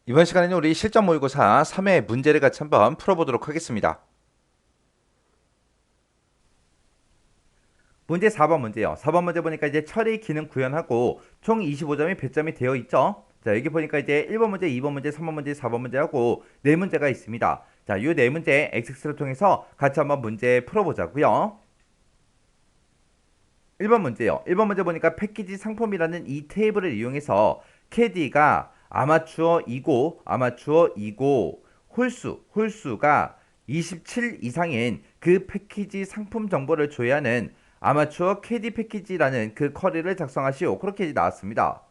이번 시간에는 우리 실전 모의고사 3회 문제를 같이 한번 풀어보도록 하겠습니다. 문제 4번 문제요. 4번 문제 보니까 이제 처리 기능 구현하고 총 25점이 배점이 되어 있죠. 자, 여기 보니까 이제 1번 문제, 2번 문제, 3번 문제, 4번 문제하고 네 문제가 있습니다. 자, 이 네 문제 XX를 통해서 같이 한번 문제 풀어보자고요. 1번 문제요. 1번 문제 보니까 패키지 상품이라는 이 테이블을 이용해서 캐디가 아마추어이고 홀수가 27 이상인 그 패키지 상품 정보를 조회하는 아마추어 캐디 패키지라는 그 쿼리를 작성하시오. 그렇게 나왔습니다.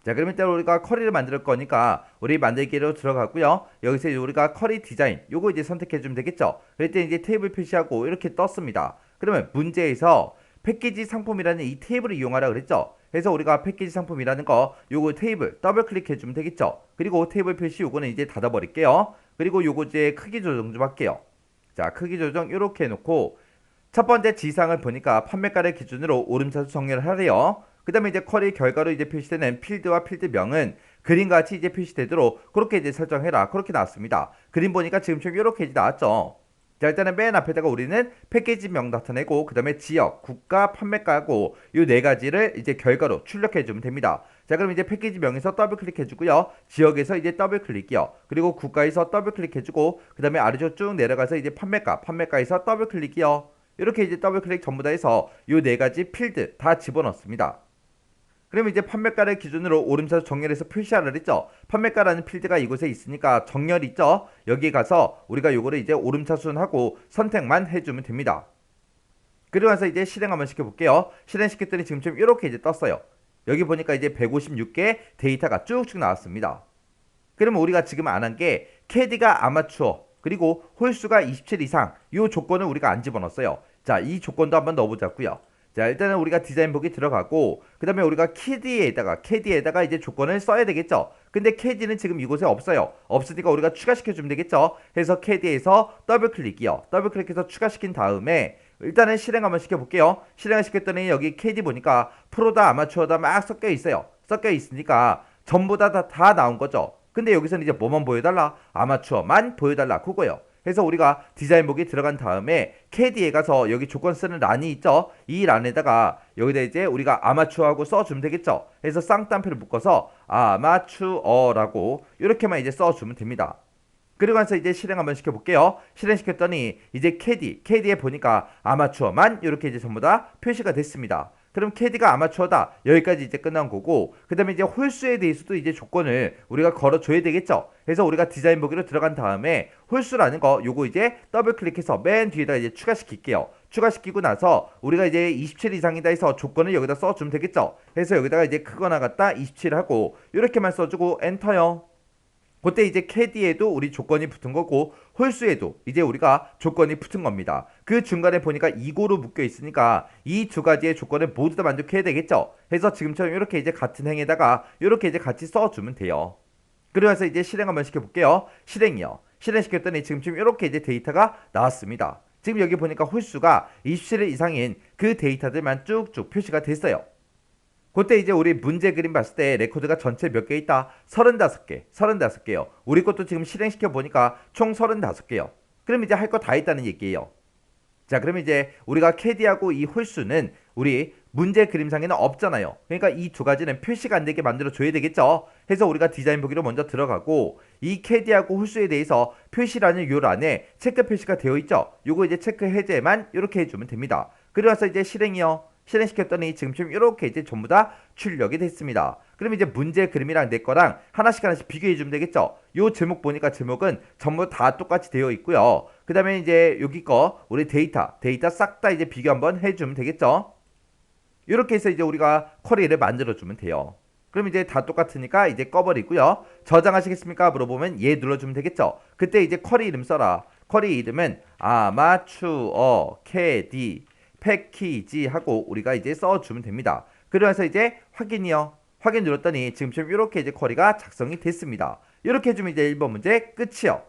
자, 그럼 일단 우리가 쿼리를 만들 거니까 우리 만들기로 들어가고요. 여기서 우리가 쿼리 디자인 요거 이제 선택해 주면 되겠죠. 그럴 때 이제 테이블 표시하고 이렇게 떴습니다. 그러면 문제에서 패키지 상품이라는 이 테이블을 이용하라 그랬죠. 그래서 우리가 패키지 상품이라는 거 요거 테이블 더블 클릭해 주면 되겠죠. 그리고 테이블 표시 요거는 이제 닫아 버릴게요. 그리고 요거 이제 크기 조정 좀 할게요. 자, 크기 조정 이렇게 해놓고 첫 번째 지상을 보니까 판매가를 기준으로 오름차수 정렬을 하래요. 그 다음에 이제 쿼리 결과로 이제 표시되는 필드와 필드명은 그림같이 이제 표시되도록 그렇게 이제 설정해라. 그렇게 나왔습니다. 그림 보니까 지금처럼 이렇게 이제 나왔죠. 자, 일단은 맨 앞에다가 우리는 패키지명 나타내고 그 다음에 지역, 국가, 판매가하고 이 네 가지를 이제 결과로 출력해주면 됩니다. 자, 그럼 이제 패키지명에서 더블 클릭해주고요. 지역에서 이제 더블 클릭이요. 그리고 국가에서 더블 클릭해주고 그 다음에 아래쪽 쭉 내려가서 이제 판매가에서 더블 클릭이요. 이렇게 이제 더블 클릭 전부 다 해서 이 네 가지 필드 다 집어넣습니다. 그러면 이제 판매가를 기준으로 오름차수 정렬해서 표시하라 했죠. 판매가라는 필드가 이곳에 있으니까 정렬 있죠. 여기 가서 우리가 요거를 이제 오름차순하고 선택만 해주면 됩니다. 그리고 나서 이제 실행 한번 시켜볼게요. 실행시켰더니 지금처럼 이렇게 이제 떴어요. 여기 보니까 이제 156개 데이터가 쭉쭉 나왔습니다. 그러면 우리가 지금 안 한 게 캐디가 아마추어 그리고 홀수가 27 이상 이 조건을 우리가 안 집어넣었어요. 자, 이 조건도 한번 넣어보자고요. 자, 일단은 우리가 디자인 보기 들어가고 그 다음에 우리가 캐디에다가 이제 조건을 써야 되겠죠. 근데 캐디는 지금 이곳에 없어요. 없으니까 우리가 추가시켜주면 되겠죠. 그래서 캐디에서 더블 클릭이요. 더블 클릭해서 추가시킨 다음에 일단은 실행 한번 시켜볼게요. 실행을 시켰더니 여기 캐디 보니까 프로다 아마추어다 막 섞여 있어요. 섞여 있으니까 전부 다 나온 거죠. 근데 여기서는 이제 뭐만 보여달라? 아마추어만 보여달라. 그거요. 그래서 우리가 디자인 보기 들어간 다음에 캐디에 가서 여기 조건 쓰는 란이 있죠. 이 란에다가 여기다 이제 우리가 아마추어하고 써주면 되겠죠. 그래서 쌍따옴표를 묶어서 아마추어라고 이렇게만 이제 써주면 됩니다. 그리고 나서 이제 실행 한번 시켜볼게요. 실행시켰더니 이제 캐디에 보니까 아마추어만 이렇게 이제 전부 다 표시가 됐습니다. 그럼 캐디가 아마추어다. 여기까지 이제 끝난 거고, 그 다음에 이제 홀수에 대해서도 이제 조건을 우리가 걸어줘야 되겠죠. 그래서 우리가 디자인 보기로 들어간 다음에 홀수라는 거 요거 이제 더블 클릭해서 맨 뒤에다 이제 추가시킬게요. 추가시키고 나서 우리가 이제 27 이상이다 해서 조건을 여기다 써주면 되겠죠. 그래서 여기다가 이제 크거나 같다 27 하고 이렇게만 써주고 엔터요. 그때 이제 캐디에도 우리 조건이 붙은 거고 홀수에도 이제 우리가 조건이 붙은 겁니다. 그 중간에 보니까 이고로 묶여 있으니까 이 두 가지의 조건을 모두 다 만족해야 되겠죠. 그래서 지금처럼 이렇게 이제 같은 행에다가 이렇게 이제 같이 써주면 돼요. 그래서 이제 실행 한번 시켜볼게요. 실행이요. 실행시켰더니 지금쯤 이렇게 이제 데이터가 나왔습니다. 지금 여기 보니까 홀수가 27일 이상인 그 데이터들만 쭉쭉 표시가 됐어요. 그때 이제 우리 문제 그림 봤을 때 레코드가 전체 몇 개 있다? 35개. 35개요. 우리 것도 지금 실행시켜 보니까 총 35개요. 그럼 이제 할 거 다 있다는 얘기예요. 자, 그럼 이제 우리가 캐디하고 이 홀수는 우리 문제 그림상에는 없잖아요. 그러니까 이 두 가지는 표시가 안 되게 만들어 줘야 되겠죠. 해서 우리가 디자인 보기로 먼저 들어가고 이 캐디하고 홀수에 대해서 표시라는 요 란에 체크 표시가 되어 있죠. 요거 이제 체크 해제만 이렇게 해주면 됩니다. 그리고 나서 이제 실행이요. 실행시켰더니 지금쯤 이렇게 이제 전부 다 출력이 됐습니다. 그럼 이제 문제 그림이랑 내 거랑 하나씩 비교해 주면 되겠죠. 요 제목 보니까 제목은 전부 다 똑같이 되어 있고요. 그 다음에 이제 여기 거 우리 데이터 싹 다 이제 비교 한번 해주면 되겠죠. 이렇게 해서 이제 우리가 쿼리를 만들어 주면 돼요. 그럼 이제 다 똑같으니까 이제 꺼버리고요. 저장하시겠습니까? 물어보면 예 눌러주면 되겠죠. 그때 이제 쿼리 이름 써라. 쿼리 이름은 아마추어 캐디 패키지 하고 우리가 이제 써주면 됩니다. 그러면서 이제 확인이요. 확인 눌렀더니 지금처럼 이렇게 이제 쿼리가 작성이 됐습니다. 이렇게 해주면 이제 1번 문제 끝이요.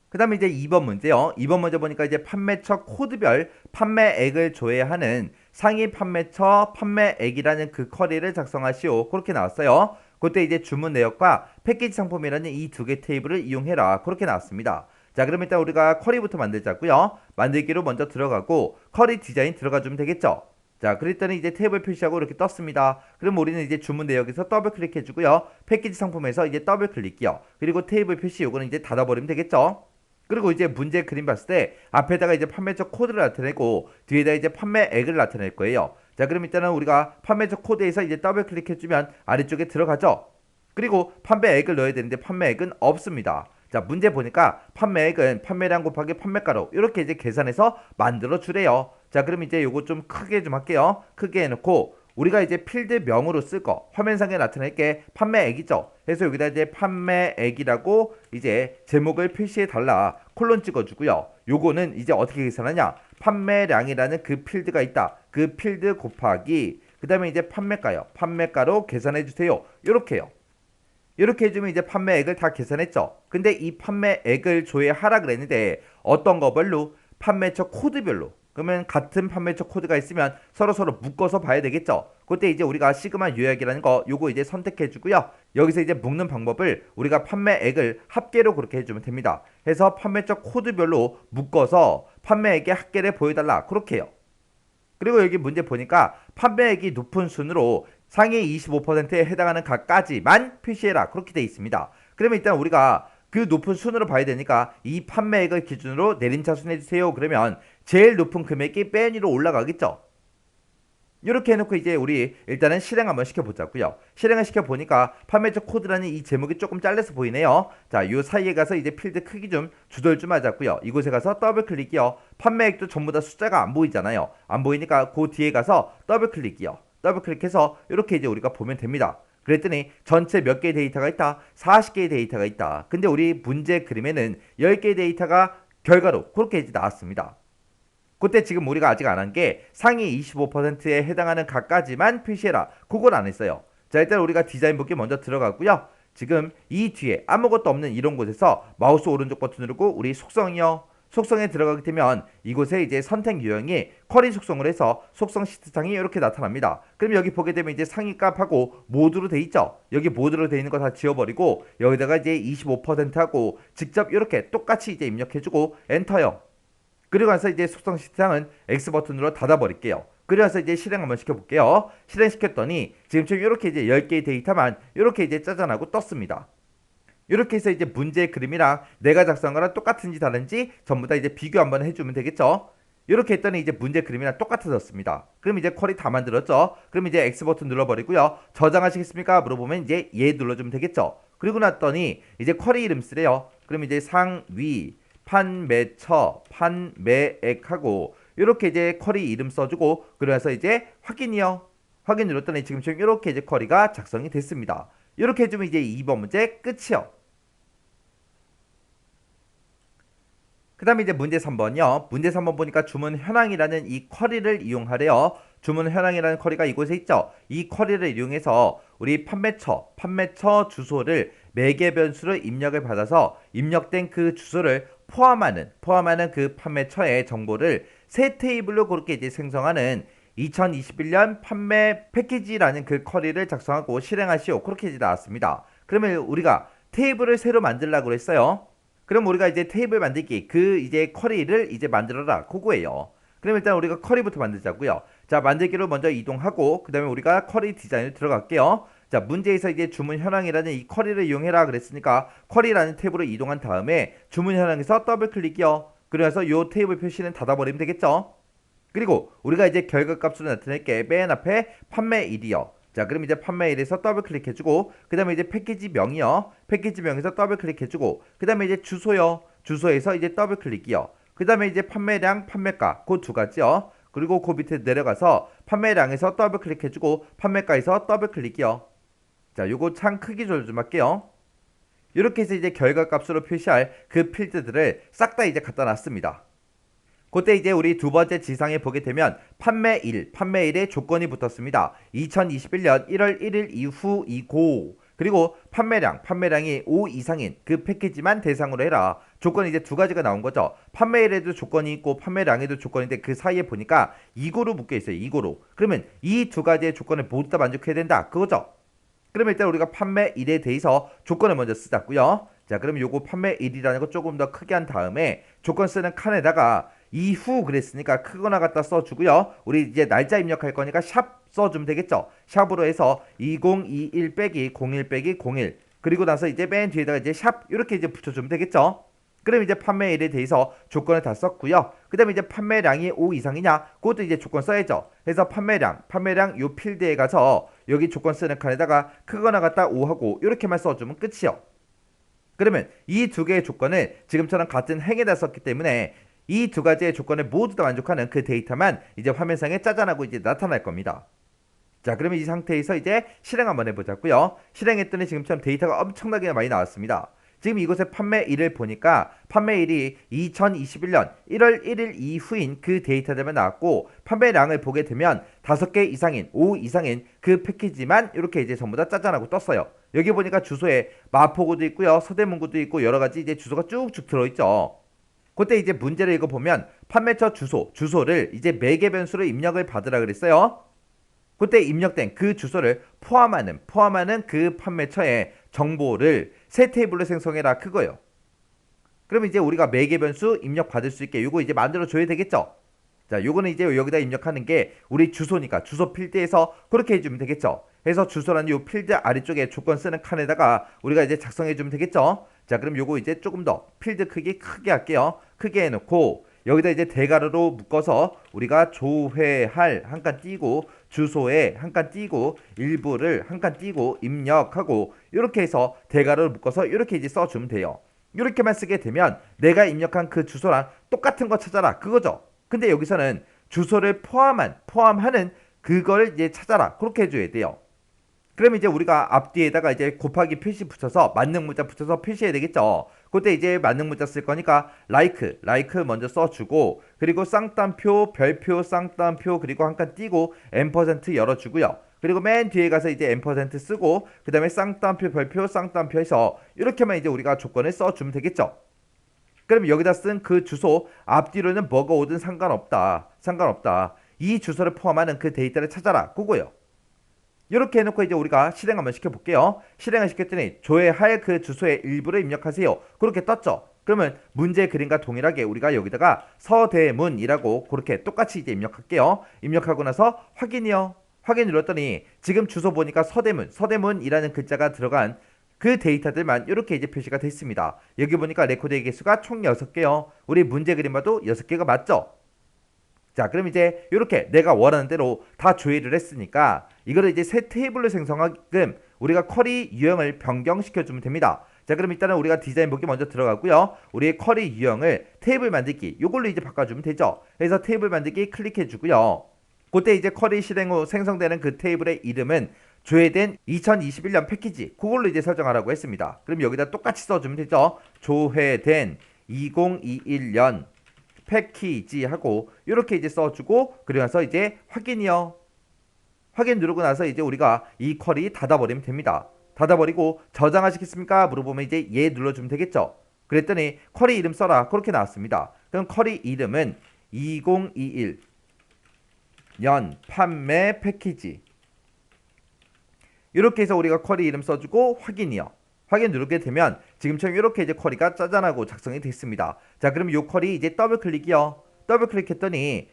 그 다음에 이제 2번 문제요. 2번 문제 보니까 이제 판매처 코드별 판매액을 조회하는 상위 판매처 판매액이라는 그 쿼리를 작성하시오. 그렇게 나왔어요. 그때 이제 주문 내역과 패키지 상품이라는 이 두 개 테이블을 이용해라. 그렇게 나왔습니다. 자, 그럼 일단 우리가 쿼리부터 만들자고요. 만들기로 먼저 들어가고 쿼리 디자인 들어가주면 되겠죠. 자, 그랬더니 이제 테이블 표시하고 이렇게 떴습니다. 그럼 우리는 이제 주문 내역에서 더블 클릭해주고요. 패키지 상품에서 이제 더블 클릭이요. 그리고 테이블 표시 요거는 이제 닫아버리면 되겠죠. 그리고 이제 문제 그림 봤을 때 앞에다가 이제 판매처 코드를 나타내고 뒤에다 이제 판매액을 나타낼 거예요. 자, 그럼 일단은 우리가 판매처 코드에서 이제 더블 클릭해주면 아래쪽에 들어가죠. 그리고 판매액을 넣어야 되는데 판매액은 없습니다. 자, 문제 보니까 판매액은 판매량 곱하기 판매가로 이렇게 이제 계산해서 만들어 주래요. 자, 그럼 이제 요거 좀 크게 좀 할게요. 크게 해놓고 우리가 이제 필드명으로 쓸 거 화면상에 나타낼 게 판매액이죠. 그래서 여기다 이제 판매액이라고 이제 제목을 표시해 달라 콜론 찍어주고요. 요거는 이제 어떻게 계산하냐? 판매량이라는 그 필드가 있다. 그 필드 곱하기 그 다음에 이제 판매가요. 판매가로 계산해 주세요. 요렇게요. 이렇게 해주면 이제 판매액을 다 계산했죠. 근데 이 판매액을 조회하라 그랬는데 어떤 거별로? 판매처 코드별로. 그러면 같은 판매처 코드가 있으면 서로 묶어서 봐야 되겠죠. 그때 이제 우리가 시그마 요약이라는 거 요거 이제 선택해 주고요. 여기서 이제 묶는 방법을 우리가 판매액을 합계로 그렇게 해주면 됩니다. 해서 판매처 코드별로 묶어서 판매액의 합계를 보여달라. 그렇게 해요. 그리고 여기 문제 보니까 판매액이 높은 순으로 상위 25%에 해당하는 각까지만 표시해라. 그렇게 되어 있습니다. 그러면 일단 우리가 그 높은 순으로 봐야 되니까 이 판매액을 기준으로 내림차순 해주세요. 그러면 제일 높은 금액이 맨 위로 올라가겠죠. 이렇게 해놓고 이제 우리 일단은 실행 한번 시켜보자고요. 실행을 시켜보니까 판매처 코드라는 이 제목이 조금 잘려서 보이네요. 자, 요 사이에 가서 이제 필드 크기 좀 조절 좀 하자고요. 이곳에 가서 더블 클릭이요. 판매액도 전부 다 숫자가 안 보이잖아요. 안 보이니까 그 뒤에 가서 더블 클릭이요. 더블 클릭해서 이렇게 이제 우리가 보면 됩니다. 그랬더니 전체 몇 개의 데이터가 있다? 40개의 데이터가 있다. 근데 우리 문제 그림에는 10개의 데이터가 결과로 그렇게 이제 나왔습니다. 그때 지금 우리가 아직 안 한 게 상위 25%에 해당하는 각까지만 표시해라. 그걸 안 했어요. 자, 일단 우리가 디자인 보기 먼저 들어가고요. 지금 이 뒤에 아무것도 없는 이런 곳에서 마우스 오른쪽 버튼 누르고 우리 속성이요. 속성에 들어가게 되면 이곳에 이제 선택 유형이 쿼리 속성을 해서 속성 시트창이 이렇게 나타납니다. 그럼 여기 보게 되면 이제 상위 값하고 모드로 돼 있죠. 여기 모드로 돼 있는 거 다 지워버리고 여기다가 이제 25%하고 직접 이렇게 똑같이 이제 입력해주고 엔터요. 그리고 나서 이제 속성 시트창은 X 버튼으로 닫아버릴게요. 그래서 이제 실행 한번 시켜볼게요. 실행시켰더니 지금처럼 이렇게 이제 10개의 데이터만 이렇게 이제 짜잔하고 떴습니다. 이렇게 해서 이제 문제 그림이랑 내가 작성한 거랑 똑같은지 다른지 전부 다 이제 비교 한번 해주면 되겠죠. 이렇게 했더니 이제 문제 그림이랑 똑같아졌습니다. 그럼 이제 쿼리 다 만들었죠. 그럼 이제 X 버튼 눌러버리고요. 저장하시겠습니까? 물어보면 이제 얘 눌러주면 되겠죠. 그리고 났더니 이제 쿼리 이름 쓰래요. 그럼 이제 상위 판매처 판매액하고 이렇게 이제 쿼리 이름 써주고 그래서 이제 확인이요. 확인 눌렀더니 지금처럼 이렇게 이제 쿼리가 작성이 됐습니다. 이렇게 해주면 이제 2번 문제 끝이요. 그 다음에 이제 문제 3번이요. 문제 3번 보니까 주문 현황이라는 이 쿼리를 이용하래요. 주문 현황이라는 쿼리가 이곳에 있죠. 이 쿼리를 이용해서 우리 판매처 주소를 매개 변수로 입력을 받아서 입력된 그 주소를 포함하는 그 판매처의 정보를 세 테이블로 그렇게 이제 생성하는 2021년 판매 패키지라는 그 쿼리를 작성하고 실행하시오. 그렇게 이제 나왔습니다. 그러면 우리가 테이블을 새로 만들려고 했어요. 그럼 우리가 이제 테이블 만들기 그 이제 쿼리를 이제 만들어라 그거예요. 그럼 일단 우리가 쿼리부터 만들자고요. 자, 만들기로 먼저 이동하고 그 다음에 우리가 쿼리 디자인을 들어갈게요. 자, 문제에서 이제 주문 현황이라는 이 쿼리를 이용해라 그랬으니까 쿼리라는 탭으로 이동한 다음에 주문 현황에서 더블 클릭이요. 그래서 요 테이블 표시는 닫아버리면 되겠죠. 그리고 우리가 이제 결과 값으로 나타낼 게 맨 앞에 판매일이요. 자, 그럼 이제 판매일에서 더블 클릭해주고 그 다음에 이제 패키지 명이요. 패키지 명에서 더블 클릭해주고 그 다음에 이제 주소요. 주소에서 이제 더블 클릭이요. 그 다음에 이제 판매량, 판매가 그 두 가지요. 그리고 그 밑에 내려가서 판매량에서 더블 클릭해주고 판매가에서 더블 클릭이요. 자, 요거 창 크기 조절 좀 할게요. 이렇게 해서 이제 결과 값으로 표시할 그 필드들을 싹 다 이제 갖다 놨습니다. 그때 이제 우리 두 번째 지상에 보게 되면 판매일의 조건이 붙었습니다. 2021년 1월 1일 이후이고 그리고 판매량이 5 이상인 그 패키지만 대상으로 해라. 조건이 이제 두 가지가 나온 거죠. 판매일에도 조건이 있고 판매량에도 조건인데 그 사이에 보니까 이고로 묶여 있어요. 이고로. 그러면 이 두 가지의 조건을 모두 다 만족해야 된다. 그거죠. 그러면 일단 우리가 판매일에 대해서 조건을 먼저 쓰자고요. 자, 그럼 요거 판매일이라는 거 조금 더 크게 한 다음에 조건 쓰는 칸에다가 이후 그랬으니까 크거나 갖다 써주고요. 우리 이제 날짜 입력할 거니까 샵 써주면 되겠죠. 샵으로 해서 2021 빼기 01 빼기 01 그리고 나서 이제 맨 뒤에다가 이제 샵 이렇게 이제 붙여주면 되겠죠. 그럼 이제 판매일에 대해서 조건을 다 썼고요. 그 다음에 이제 판매량이 5 이상이냐 그것도 이제 조건 써야죠. 그래서 판매량 요 필드에 가서 여기 조건 쓰는 칸에다가 크거나 갖다 5하고 이렇게만 써주면 끝이요. 그러면 이 두 개의 조건을 지금처럼 같은 행에다 썼기 때문에 이 두 가지의 조건을 모두 다 만족하는 그 데이터만 이제 화면상에 짜잔하고 이제 나타날 겁니다. 자, 그러면 이 상태에서 이제 실행 한번 해보자고요. 실행했더니 지금처럼 데이터가 엄청나게 많이 나왔습니다. 지금 이곳에 판매일을 보니까 판매일이 2021년 1월 1일 이후인 그 데이터들만 나왔고 판매량을 보게 되면 5개 이상인 5 이상인 그 패키지만 이렇게 이제 전부 다 짜잔하고 떴어요. 여기 보니까 주소에 마포구도 있고요, 서대문구도 있고 여러 가지 이제 주소가 쭉쭉 들어있죠. 그때 이제 문제를 읽어보면 판매처 주소를 이제 매개 변수로 입력을 받으라 그랬어요. 그때 입력된 그 주소를 포함하는 그 판매처의 정보를 새 테이블로 생성해라 그거예요. 그럼 이제 우리가 매개 변수 입력 받을 수 있게 요거 이제 만들어 줘야 되겠죠. 자, 요거는 이제 여기다 입력하는 게 우리 주소니까 주소 필드에서 그렇게 해주면 되겠죠. 그래서 주소라는 요 필드 아래쪽에 조건 쓰는 칸에다가 우리가 이제 작성해 주면 되겠죠. 자, 그럼 요거 이제 조금 더 필드 크기 크게 할게요. 크게 해놓고 여기다 이제 대가로로 묶어서 우리가 조회할 한 칸 띄고 주소에 한 칸 띄고 일부를 한 칸 띄고 입력하고 이렇게 해서 대가로를 묶어서 이렇게 이제 써주면 돼요. 이렇게만 쓰게 되면 내가 입력한 그 주소랑 똑같은 거 찾아라 그거죠. 근데 여기서는 주소를 포함하는 그걸 이제 찾아라 그렇게 해줘야 돼요. 그럼 이제 우리가 앞뒤에다가 이제 곱하기 표시 붙여서 만능 문자 붙여서 표시해야 되겠죠. 그때 이제 만능 문자 쓸 거니까 like 먼저 써주고 그리고 쌍따옴표 별표 쌍따옴표 그리고 한 칸 띄고 앰퍼센트 열어주고요. 그리고 맨 뒤에 가서 이제 앰퍼센트 쓰고 그 다음에 쌍따옴표 별표 쌍따옴표 해서 이렇게만 이제 우리가 조건을 써주면 되겠죠. 그럼 여기다 쓴 그 주소 앞뒤로는 뭐가 오든 상관없다. 이 주소를 포함하는 그 데이터를 찾아라 그거요. 이렇게 해놓고 이제 우리가 실행 한번 시켜볼게요. 실행을 시켰더니 조회할 그 주소의 일부를 입력하세요. 그렇게 떴죠. 그러면 문제 그림과 동일하게 우리가 여기다가 서대문이라고 그렇게 똑같이 이제 입력할게요. 입력하고 나서 확인이요. 확인 눌렀더니 지금 주소 보니까 서대문이라는 글자가 들어간 그 데이터들만 이렇게 이제 표시가 됐습니다. 여기 보니까 레코드의 개수가 총 6개요. 우리 문제 그림과도 6개가 맞죠? 자, 그럼 이제 이렇게 내가 원하는 대로 다 조회를 했으니까 이거를 이제 새 테이블로 생성하게끔 우리가 쿼리 유형을 변경시켜 주면 됩니다. 자, 그럼 일단은 우리가 디자인 보기 먼저 들어가고요. 우리의 쿼리 유형을 테이블 만들기 요걸로 이제 바꿔주면 되죠. 그래서 테이블 만들기 클릭해 주고요. 그때 이제 쿼리 실행 후 생성되는 그 테이블의 이름은 조회된 2021년 패키지 그걸로 이제 설정하라고 했습니다. 그럼 여기다 똑같이 써주면 되죠. 조회된 2021년 패키지 하고 이렇게 이제 써주고 그리고 나서 이제 확인이요. 확인 누르고 나서 이제 우리가 이 쿼리 닫아버리면 됩니다. 닫아버리고 저장하시겠습니까? 물어보면 이제 예 눌러주면 되겠죠. 그랬더니 쿼리 이름 써라 그렇게 나왔습니다. 그럼 쿼리 이름은 2021년 판매 패키지 이렇게 해서 우리가 쿼리 이름 써주고 확인이요. 확인 누르게 되면 지금처럼 이렇게 이제 쿼리가 짜잔하고 작성이 됐습니다. 자, 그럼 이 쿼리 이제 더블 클릭이요. 더블 클릭했더니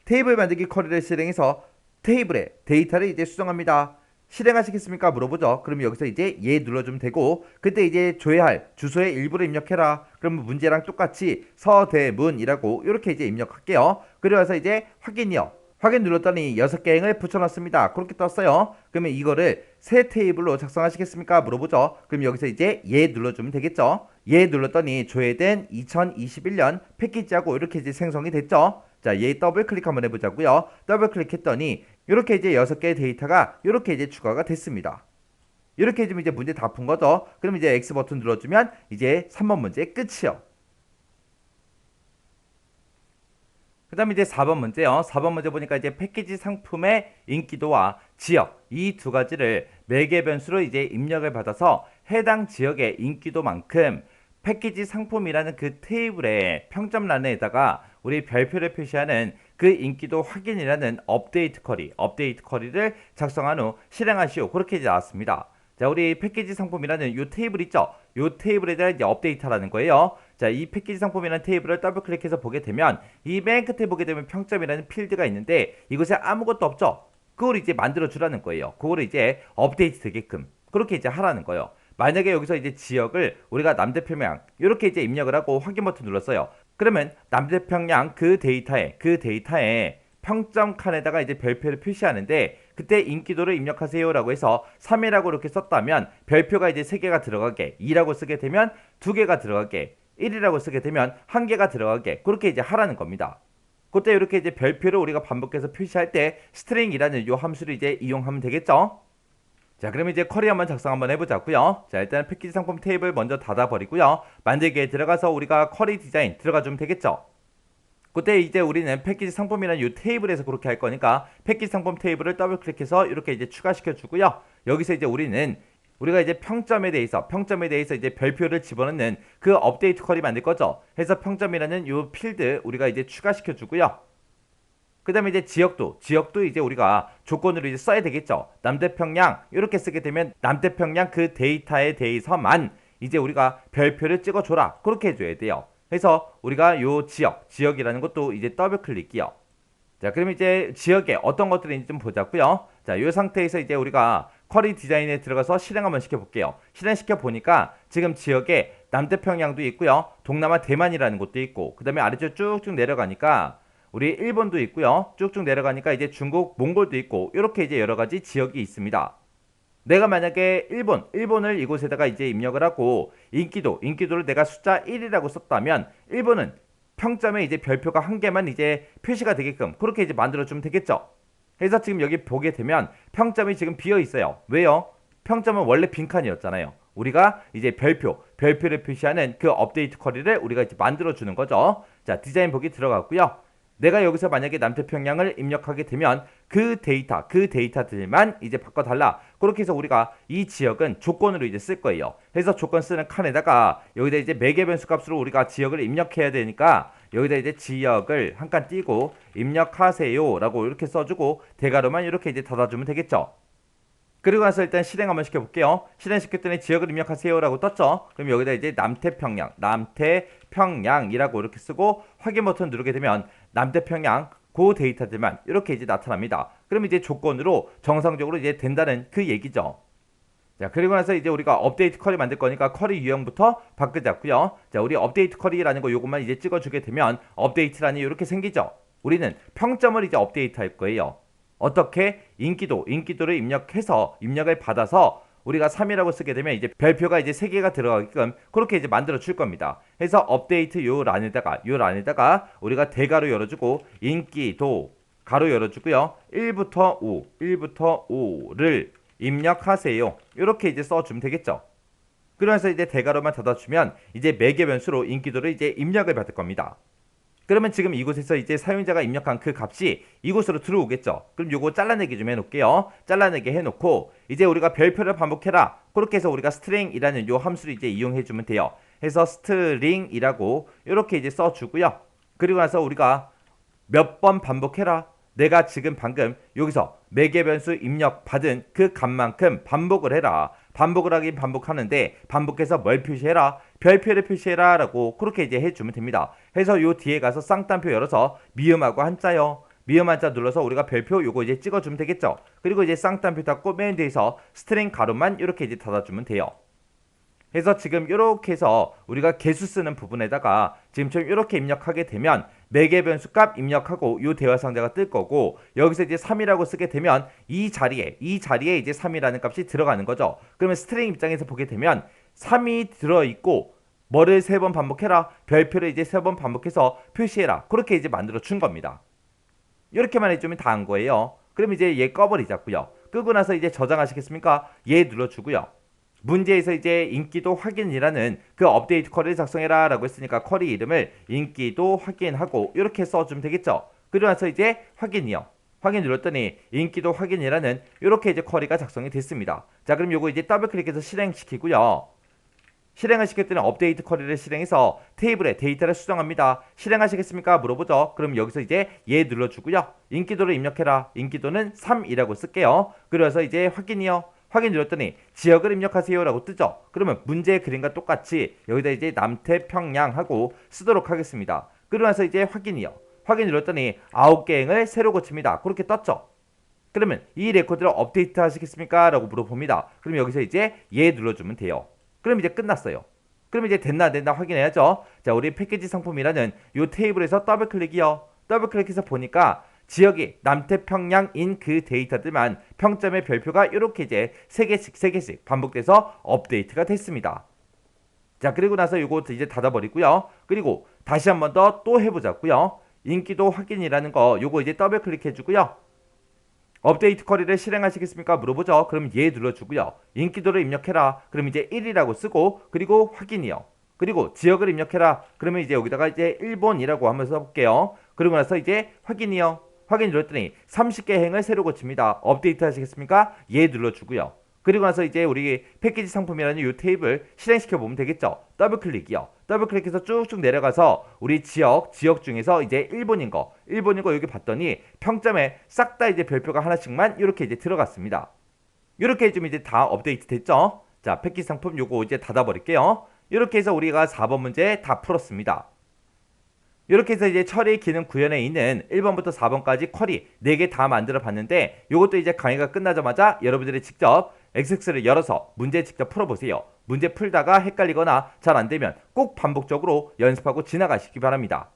테이블 만들기 쿼리를 실행해서 테이블에 데이터를 이제 수정합니다. 실행하시겠습니까? 물어보죠. 그럼 여기서 이제 예 눌러주면 되고 그때 이제 조회할 주소의 일부를 입력해라. 그러면 문제랑 똑같이 서대문이라고 이렇게 이제 입력할게요. 그리고 이제 확인이요. 확인 눌렀더니 6개 행을 붙여놨습니다. 그렇게 떴어요. 그러면 이거를 새 테이블로 작성하시겠습니까? 물어보죠. 그럼 여기서 이제 예 눌러주면 되겠죠. 예 눌렀더니 조회된 2021년 패키지하고 이렇게 이제 생성이 됐죠. 자, 예 더블 클릭 한번 해보자고요. 더블 클릭했더니 이렇게 이제 6개의 데이터가 이렇게 이제 추가가 됐습니다. 이렇게 해주면 이제 문제 다 푼 거죠. 그럼 이제 X 버튼 눌러주면 이제 3번 문제 끝이요. 그 다음에 이제 4번 문제요. 4번 문제 보니까 이제 패키지 상품의 인기도와 지역 이 두 가지를 매개 변수로 이제 입력을 받아서 해당 지역의 인기도만큼 패키지 상품이라는 그 테이블의 평점란에다가 우리 별표를 표시하는 그 인기도 확인이라는 업데이트 쿼리를 작성한 후 실행하시오. 그렇게 이제 나왔습니다. 자, 우리 패키지 상품이라는 요 테이블 있죠? 요 테이블에 대한 이제 업데이트라는 거예요. 자, 이 패키지 상품이라는 테이블을 더블 클릭해서 보게 되면 이 맨 끝에 보게 되면 평점이라는 필드가 있는데 이곳에 아무것도 없죠? 그걸 이제 만들어 주라는 거예요. 그거를 이제 업데이트 되게끔 그렇게 이제 하라는 거예요. 만약에 여기서 이제 지역을 우리가 남대평양 이렇게 이제 입력을 하고 확인 버튼 눌렀어요. 그러면 남대평양 그 데이터에 평점 칸에다가 이제 별표를 표시하는데 그때 인기도를 입력하세요라고 해서 3이라고 이렇게 썼다면 별표가 이제 3개가 들어가게, 2라고 쓰게 되면 2개가 들어가게, 1이라고 쓰게 되면 1개가 들어가게 그렇게 이제 하라는 겁니다. 그때 이렇게 이제 별표를 우리가 반복해서 표시할 때 스트링이라는 요 함수를 이제 이용하면 되겠죠. 자, 그럼 이제 쿼리 한번 작성 한번 해보자고요. 자, 일단 패키지 상품 테이블 먼저 닫아버리고요. 만들기에 들어가서 우리가 쿼리 디자인 들어가주면 되겠죠. 그때 이제 우리는 패키지 상품이라는 이 테이블에서 그렇게 할 거니까 패키지 상품 테이블을 더블 클릭해서 이렇게 이제 추가시켜 주고요. 여기서 이제 우리가 이제 평점에 대해서 이제 별표를 집어넣는 그 업데이트 쿼리 만들 거죠. 해서 평점이라는 이 필드 우리가 이제 추가시켜 주고요. 그 다음에 이제 지역도 이제 우리가 조건으로 이제 써야 되겠죠. 남대평양 이렇게 쓰게 되면 남대평양 그 데이터에 대해서만 이제 우리가 별표를 찍어줘라 그렇게 해줘야 돼요. 그래서 우리가 요 지역이라는 것도 이제 더블 클릭이요. 자, 그럼 이제 지역에 어떤 것들이 있는지 좀 보자고요. 자, 요 상태에서 이제 우리가 쿼리 디자인에 들어가서 실행 한번 시켜볼게요. 실행시켜 보니까 지금 지역에 남태평양도 있고요. 동남아 대만이라는 곳도 있고 그 다음에 아래쪽 쭉쭉 내려가니까 우리 일본도 있고요. 쭉쭉 내려가니까 이제 중국, 몽골도 있고 이렇게 이제 여러 가지 지역이 있습니다. 내가 만약에 일본을 이곳에다가 이제 입력을 하고 인기도를 내가 숫자 1이라고 썼다면 일본은 평점에 이제 별표가 1개만 이제 표시가 되게끔 그렇게 이제 만들어주면 되겠죠. 그래서 지금 여기 보게 되면 평점이 지금 비어 있어요. 왜요? 평점은 원래 빈칸이었잖아요. 우리가 이제 별표를 표시하는 그 업데이트 쿼리를 우리가 이제 만들어주는 거죠. 자, 디자인 보기 들어갔고요. 내가 여기서 만약에 남태평양을 입력하게 되면 그 데이터들만 이제 바꿔달라. 그렇게 해서 우리가 이 지역은 조건으로 이제 쓸 거예요. 그래서 조건 쓰는 칸에다가 여기다 이제 매개 변수 값으로 우리가 지역을 입력해야 되니까 여기다 이제 지역을 한 칸 띄고 입력하세요 라고 이렇게 써주고 대괄호만 이렇게 이제 닫아주면 되겠죠. 그리고 나서 일단 실행 한번 시켜볼게요. 실행시켰더니 지역을 입력하세요 라고 떴죠. 그럼 여기다 이제 남태평양이라고 이렇게 쓰고 확인 버튼 누르게 되면 남태평양 그 데이터들만 이렇게 이제 나타납니다. 그럼 이제 조건으로 정상적으로 이제 된다는 그 얘기죠. 자, 그리고 나서 이제 우리가 업데이트 쿼리 만들 거니까 쿼리 유형부터 바꾸자고요. 자, 우리 업데이트 쿼리라는 거 요것만 이제 찍어주게 되면 업데이트란이 이렇게 생기죠. 우리는 평점을 이제 업데이트 할 거예요. 어떻게? 인기도를 입력을 받아서 우리가 3이라고 쓰게 되면 이제 별표가 이제 3개가 들어가게끔 그렇게 이제 만들어 줄 겁니다. 해서 업데이트 요 란에다가 우리가 대괄호 열어주고 인기도 가로 열어주고요. 1부터 5를 입력하세요. 이렇게 이제 써주면 되겠죠. 그러면서 이제 대괄호만 닫아주면 이제 매개 변수로 인기도를 이제 입력을 받을 겁니다. 그러면 지금 이곳에서 이제 사용자가 입력한 그 값이 이곳으로 들어오겠죠. 그럼 요거 잘라내기 좀 해놓을게요. 잘라내기 해놓고 이제 우리가 별표를 반복해라. 그렇게 해서 우리가 string이라는 요 함수를 이제 이용해주면 돼요. 해서 string이라고 이렇게 이제 써주고요. 그리고 나서 우리가 몇 번 반복해라. 내가 지금 방금 여기서 매개 변수 입력 받은 그 값만큼 반복을 해라. 반복을 하긴 반복하는데 반복해서 뭘 표시해라? 별표를 표시해라 라고 그렇게 이제 해주면 됩니다. 해서 요 뒤에 가서 쌍따옴표 열어서 미음하고 한자요. 미음 한자 눌러서 우리가 별표 요거 이제 찍어주면 되겠죠. 그리고 이제 쌍따옴표 닫고 맨 뒤에서 스트링 가로만 이렇게 이제 닫아주면 돼요. 해서 지금 이렇게 해서 우리가 개수 쓰는 부분에다가 지금처럼 이렇게 입력하게 되면 매개 변수 값 입력하고 요 대화 상자가 뜰 거고 여기서 이제 3이라고 쓰게 되면 이 자리에 이제 3이라는 값이 들어가는 거죠. 그러면 스트링 입장에서 보게 되면 3이 들어있고 뭐를 3번 반복해라. 별표를 이제 3번 반복해서 표시해라. 그렇게 이제 만들어 준 겁니다. 이렇게만 해주면 다 한 거예요. 그럼 이제 얘 꺼버리자고요. 끄고 나서 이제 저장하시겠습니까? 얘 눌러주고요. 문제에서 이제 인기도 확인이라는 그 업데이트 쿼리를 작성해라 라고 했으니까 쿼리 이름을 인기도 확인하고 이렇게 써주면 되겠죠. 그리고 나서 이제 확인 눌렀더니 인기도 확인이라는 이렇게 이제 쿼리가 작성이 됐습니다. 자, 그럼 요거 이제 더블 클릭해서 실행시키고요. 실행을 시켰더니 업데이트 쿼리를 실행해서 테이블에 데이터를 수정합니다. 실행하시겠습니까? 물어보죠. 그럼 여기서 이제 예 눌러주고요. 인기도를 입력해라. 인기도는 3이라고 쓸게요. 그래서 이제 확인이요. 확인 눌렀더니 지역을 입력하세요 라고 뜨죠. 그러면 문제의 그림과 똑같이 여기다 이제 남태평양하고 쓰도록 하겠습니다. 그러면서 이제 확인이요. 확인 눌렀더니 9개 행을 새로 고칩니다. 그렇게 떴죠. 그러면 이 레코드를 업데이트 하시겠습니까? 라고 물어봅니다. 그럼 여기서 이제 예 눌러주면 돼요. 그럼 이제 끝났어요. 그럼 이제 됐나 안 됐나 확인해야죠. 자, 우리 패키지 상품이라는 이 테이블에서 더블 클릭이요. 더블 클릭해서 보니까 지역이 남태평양인 그 데이터들만 평점의 별표가 이렇게 이제 3개씩 반복돼서 업데이트가 됐습니다. 자, 그리고 나서 이거 이제 닫아버리고요. 그리고 다시 한 번 더 또 해보자고요. 인기도 확인이라는 거 요거 이제 더블 클릭해주고요. 업데이트 쿼리를 실행하시겠습니까? 물어보죠. 그럼 예 눌러주고요. 인기도를 입력해라. 그럼 이제 1이라고 쓰고 그리고 확인이요. 그리고 지역을 입력해라. 그러면 이제 여기다가 이제 일본이라고 하면서 써볼게요. 그리고 나서 이제 확인이요. 확인 눌렀더니 30개 행을 새로 고칩니다. 업데이트 하시겠습니까? 예 눌러주고요. 그리고 나서 이제 우리 패키지 상품이라는 이 테이블 실행시켜 보면 되겠죠. 더블 클릭이요. 더블 클릭해서 쭉쭉 내려가서 우리 지역 중에서 이제 일본인 거 여기 봤더니 평점에 싹 다 이제 별표가 하나씩만 이렇게 이제 들어갔습니다. 이렇게 해주면 이제 다 업데이트 됐죠. 자, 패키지 상품 요거 이제 닫아버릴게요. 이렇게 해서 우리가 4번 문제 다 풀었습니다. 이렇게 해서 이제 처리 기능 구현에 있는 1번부터 4번까지 쿼리 4개 다 만들어 봤는데 이것도 이제 강의가 끝나자마자 여러분들이 직접 엑셀을 열어서 문제 직접 풀어보세요. 문제 풀다가 헷갈리거나 잘 안되면 꼭 반복적으로 연습하고 지나가시기 바랍니다.